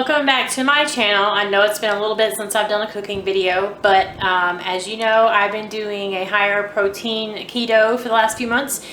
Welcome back to my channel. I know it's been a little bit since I've done a cooking video, but as you know, I've been doing a higher protein keto for the last few months,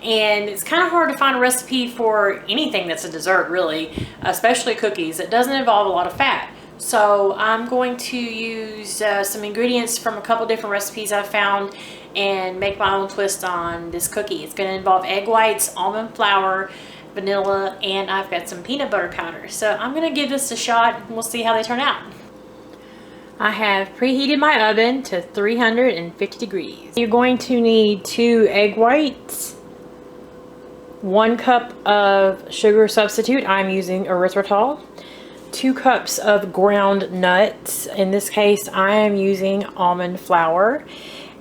and it's kind of hard to find a recipe for anything that's a dessert, really, especially cookies. It doesn't involve a lot of fat. So I'm going to use some ingredients from a couple different recipes I've found and make my own twist on this cookie. It's going to involve egg whites, almond flour, vanilla, and I've got some peanut butter powder. So I'm going to give this a shot and we'll see how they turn out. I have preheated my oven to 350 degrees. You're going to need 2 egg whites, 1 cup of sugar substitute. I'm using erythritol. 2 cups of ground nuts. In this case, I am using almond flour.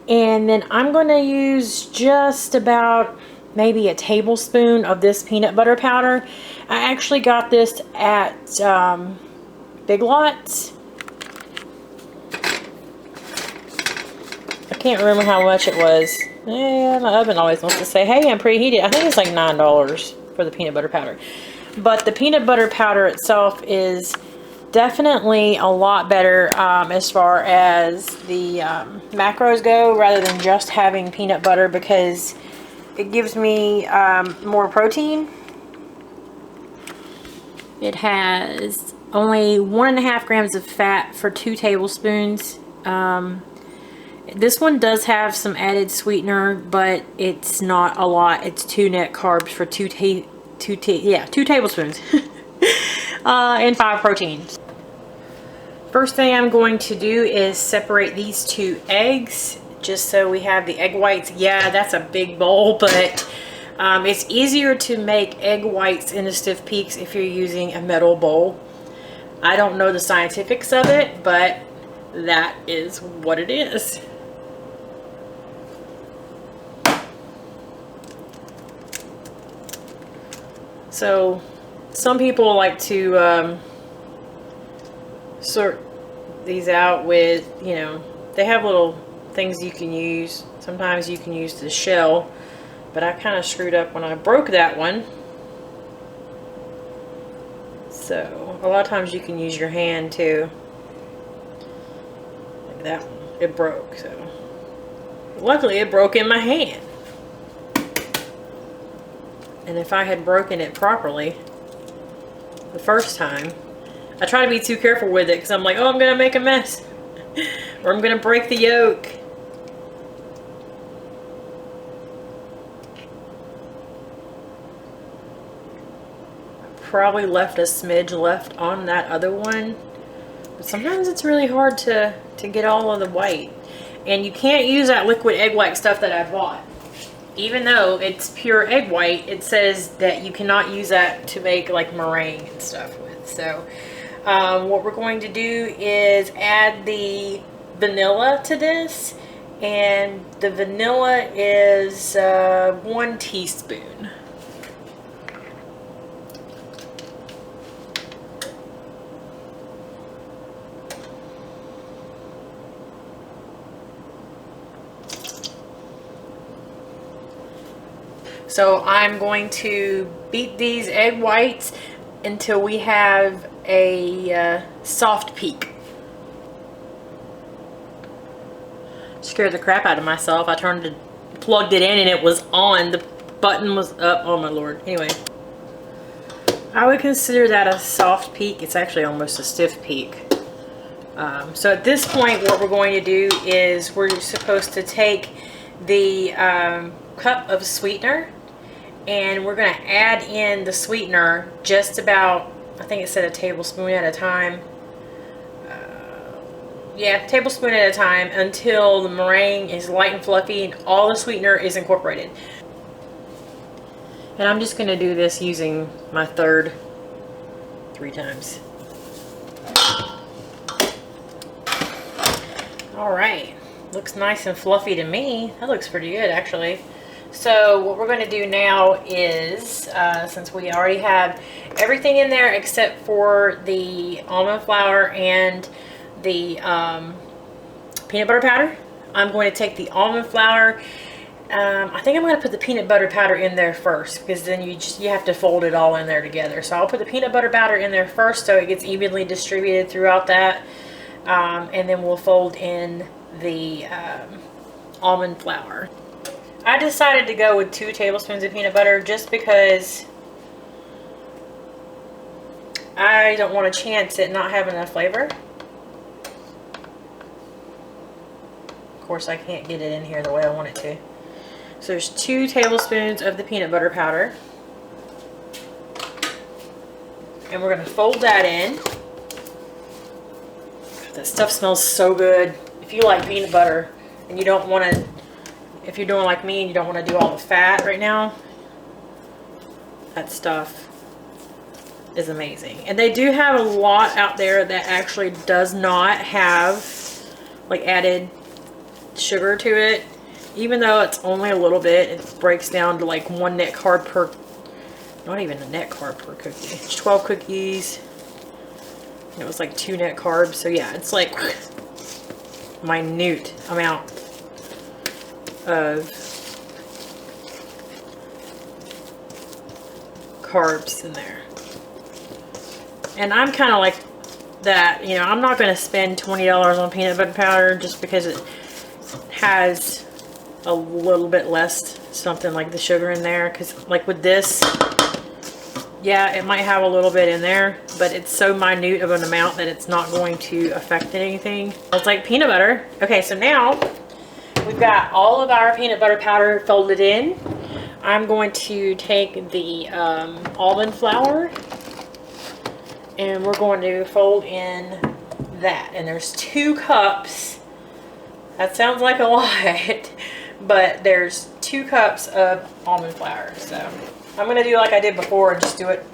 And then I'm going to use just about maybe a tablespoon of this peanut butter powder. I actually got this at Big Lots. I can't remember how much it was. Yeah, my oven always wants to say, hey, I'm preheated. I think it's like $9 for the peanut butter powder. But the peanut butter powder itself is definitely a lot better as far as the macros go, rather than just having peanut butter, because it gives me more protein. It has only 1.5 grams of fat for 2 tablespoons. This one does have some added sweetener, but it's not a lot. It's 2 net carbs for 2 tablespoons and 5 proteins. First thing I'm going to do is separate these 2 eggs, just so we have the egg whites. Yeah, that's a big bowl, but it's easier to make egg whites into stiff peaks if you're using a metal bowl. I don't know the scientifics of it, but that is what it is. So some people like to sort these out with, you know, they have little things you can use. Sometimes you can use the shell, but I kind of screwed up when I broke that one. So a lot of times you can use your hand too. Like that one, it broke. So luckily it broke in my hand. And if I had broken it properly the first time, I try to be too careful with it because I'm like, oh, I'm gonna make a mess or I'm gonna break the yolk. Probably left a smidge left on that other one, but sometimes it's really hard to get all of the white, and you can't use that liquid egg white stuff that I bought. Even though it's pure egg white, it says that you cannot use that to make like meringue and stuff with. So what we're going to do is add the vanilla to this, and the vanilla is 1 teaspoon. So I'm going to beat these egg whites until we have a soft peak. Scared the crap out of myself. I plugged it in and it was on. The button was up. Oh my lord. Anyway, I would consider that a soft peak. It's actually almost a stiff peak. So at this point, what we're going to do is we're supposed to take the cup of sweetener, and we're going to add in the sweetener just about, I think it said a tablespoon at a time. Yeah, tablespoon at a time, until the meringue is light and fluffy and all the sweetener is incorporated. And I'm just going to do this using my third 3 times. Alright, looks nice and fluffy to me. That looks pretty good actually. So what we're going to do now is, since we already have everything in there except for the almond flour and the peanut butter powder, I'm going to take the almond flour I think I'm going to put the peanut butter powder in there first, because then you have to fold it all in there together. So I'll put the peanut butter powder in there first so it gets evenly distributed throughout that. And then we'll fold in the almond flour. I decided to go with 2 tablespoons of peanut butter just because I don't want to chance it not having enough flavor. Of course, I can't get it in here the way I want it to. So there's 2 tablespoons of the peanut butter powder. And we're going to fold that in. That stuff smells so good. If you like peanut butter and you don't want to, if you're doing like me and you don't want to do all the fat right now, that stuff is amazing. And they do have a lot out there that actually does not have like added sugar to it. Even though it's only a little bit, it breaks down to like 1 net carb per, not even a net carb per cookie. It's 12 cookies. And it was like 2 net carbs. So yeah, it's like minute amount of carbs in there. And I'm kind of like that, you know, I'm not going to spend $20 on peanut butter powder just because it has a little bit less something like the sugar in there. Because like with this, yeah, it might have a little bit in there, but it's so minute of an amount that it's not going to affect anything. It's like peanut butter. Okay, so now we've got all of our peanut butter powder folded in. I'm going to take the almond flour and we're going to fold in that. And there's 2 cups. That sounds like a lot, but there's 2 cups of almond flour. So I'm going to do like I did before and just do it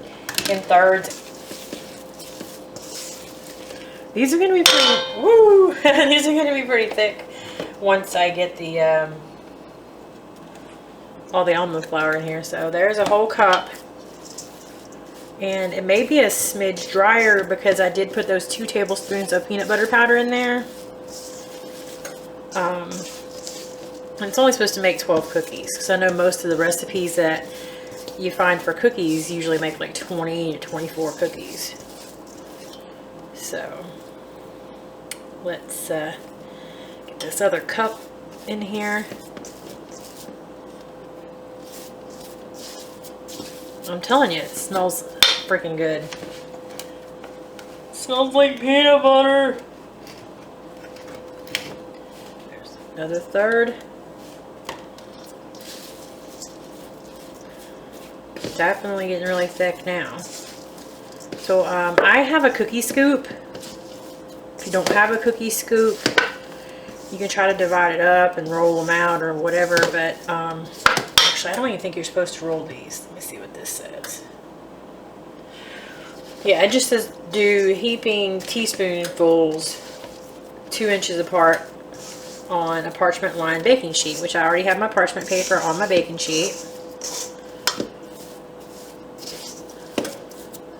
in thirds. These are going to be pretty, woo! These are going to be pretty thick once I get the all the almond flour in here. So there's a whole cup. And it may be a smidge drier because I did put those 2 tablespoons of peanut butter powder in there. And it's only supposed to make 12 cookies. Because I know most of the recipes that you find for cookies usually make like 20 to 24 cookies. So let's get this other cup in here. I'm telling you, it smells freaking good. It smells like peanut butter. There's another third. Definitely getting really thick now. So I have a cookie scoop. If you don't have a cookie scoop, you can try to divide it up and roll them out or whatever, but actually I don't even think you're supposed to roll these. Let me see what this says. Yeah, it just says do heaping teaspoonfuls 2 inches apart on a parchment lined baking sheet, which I already have my parchment paper on my baking sheet.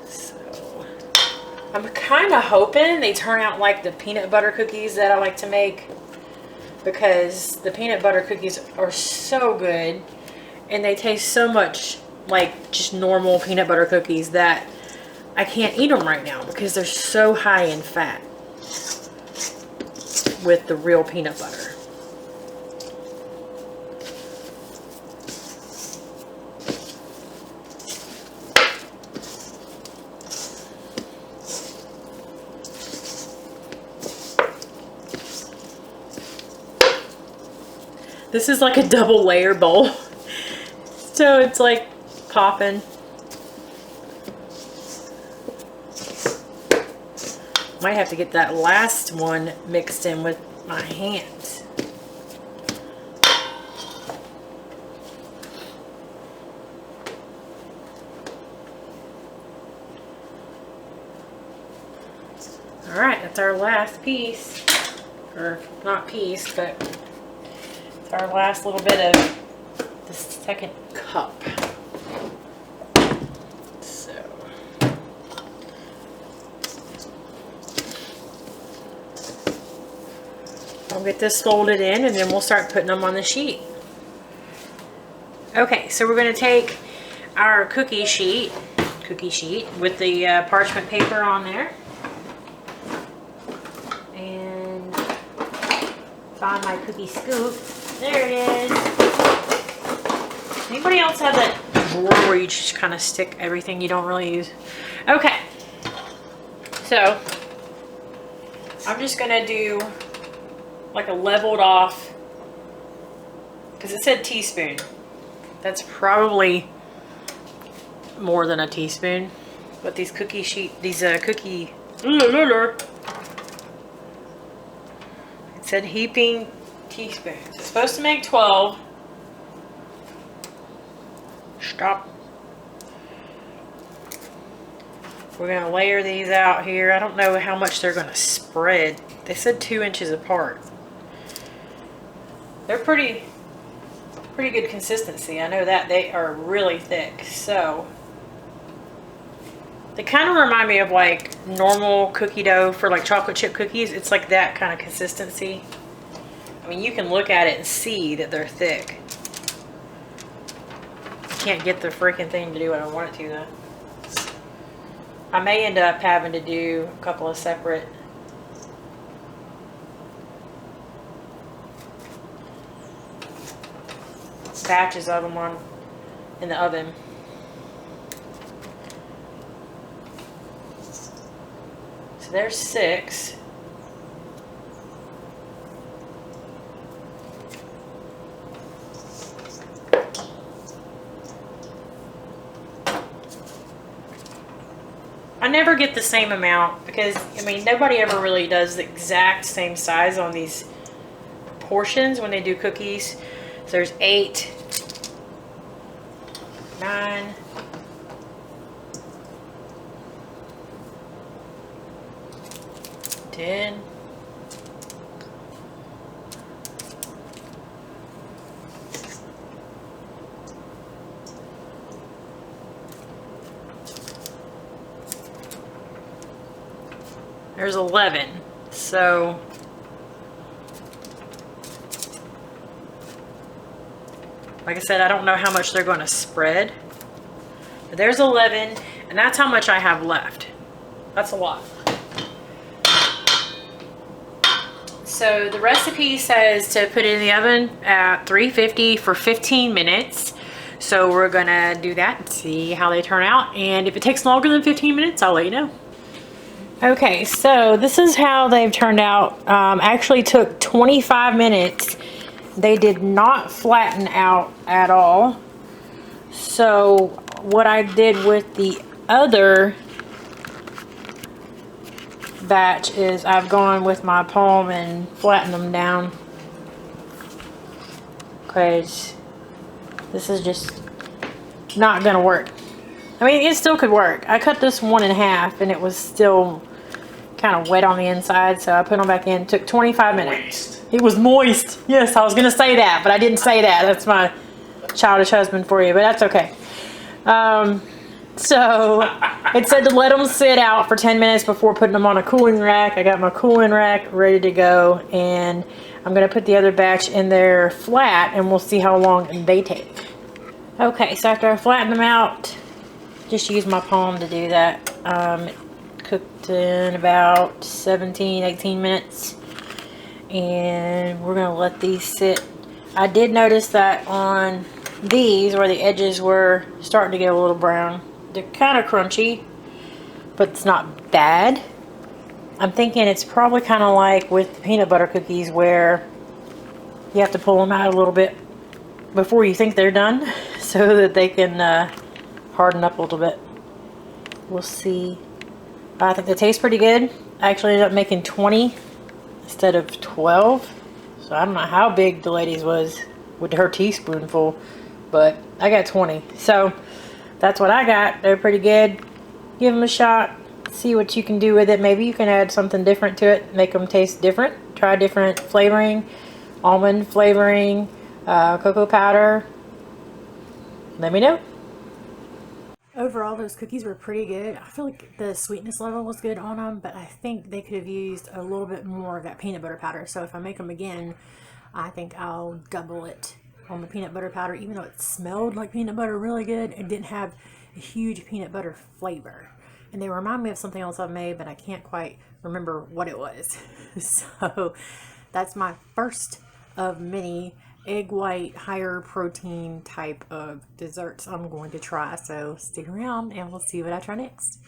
So I'm kind of hoping they turn out like the peanut butter cookies that I like to make, because the peanut butter cookies are so good and they taste so much like just normal peanut butter cookies that I can't eat them right now because they're so high in fat with the real peanut butter. This is like a double layer bowl. So it's like popping. Might have to get that last one mixed in with my hands. All right, that's our last piece, or not piece, but it's our last little bit of the second cup. I'll get this folded in and then we'll start putting them on the sheet. Okay, so we're going to take our cookie sheet with the parchment paper on there, and find my cookie scoop. There it is. Anybody else have that drawer where you just kind of stick everything you don't really use? Okay, so I'm just going to do like a leveled off, because it said teaspoon. That's probably more than a teaspoon. But these cookie it said heaping teaspoons. It's supposed to make 12. Stop. We're going to layer these out here. I don't know how much they're going to spread. They said 2 inches apart. They're pretty good consistency. I know that they are really thick. So they kind of remind me of like normal cookie dough for like chocolate chip cookies. It's like that kind of consistency. I mean, you can look at it and see that they're thick. I can't get the freaking thing to do what I want it to though. I may end up having to do a couple of separate batches of them in the oven. So there's 6. I never get the same amount because, I mean, nobody ever really does the exact same size on these portions when they do cookies. So there's 8, 9, 10, 11. So like I said, I don't know how much they're going to spread. But there's 11, and that's how much I have left. That's a lot. So the recipe says to put it in the oven at 350 for 15 minutes. So we're going to do that and see how they turn out. And if it takes longer than 15 minutes, I'll let you know. Okay, so this is how they've turned out. Actually took 25 minutes. They did not flatten out at all. So what I did with the other batch is I've gone with my palm and flattened them down, because this is just not gonna work. I mean, it still could work. I cut this one in half and it was still kind of wet on the inside, so I put them back in. It took 25 minutes. It was moist. Yes, I was gonna say that, but I didn't say that. That's my childish husband for you, but that's okay. So it said to let them sit out for 10 minutes before putting them on a cooling rack. I got my cooling rack ready to go, and I'm gonna put the other batch in there flat, and we'll see how long they take. Okay, so after I flatten them out, just use my palm to do that. It cooked in about 17-18 minutes, and we're gonna let these sit. I did notice that on these, where the edges were starting to get a little brown, they're kind of crunchy, but it's not bad. I'm thinking it's probably kind of like with the peanut butter cookies, where you have to pull them out a little bit before you think they're done, so that they can harden up a little bit. We'll see. I think they taste pretty good. I actually ended up making 20 instead of 12. So I don't know how big the lady's was with her teaspoonful, but I got 20. So that's what I got. They're pretty good. Give them a shot. See what you can do with it. Maybe you can add something different to it. Make them taste different. Try different flavoring. Almond flavoring. Cocoa powder. Let me know. Overall, those cookies were pretty good. I feel like the sweetness level was good on them, but I think they could have used a little bit more of that peanut butter powder. So if I make them again, I think I'll double it on the peanut butter powder, even though it smelled like peanut butter really good. It didn't have a huge peanut butter flavor. And they remind me of something else I've made, but I can't quite remember what it was. So that's my first of many egg white, higher protein type of desserts I'm going to try. So stick around and we'll see what I try next.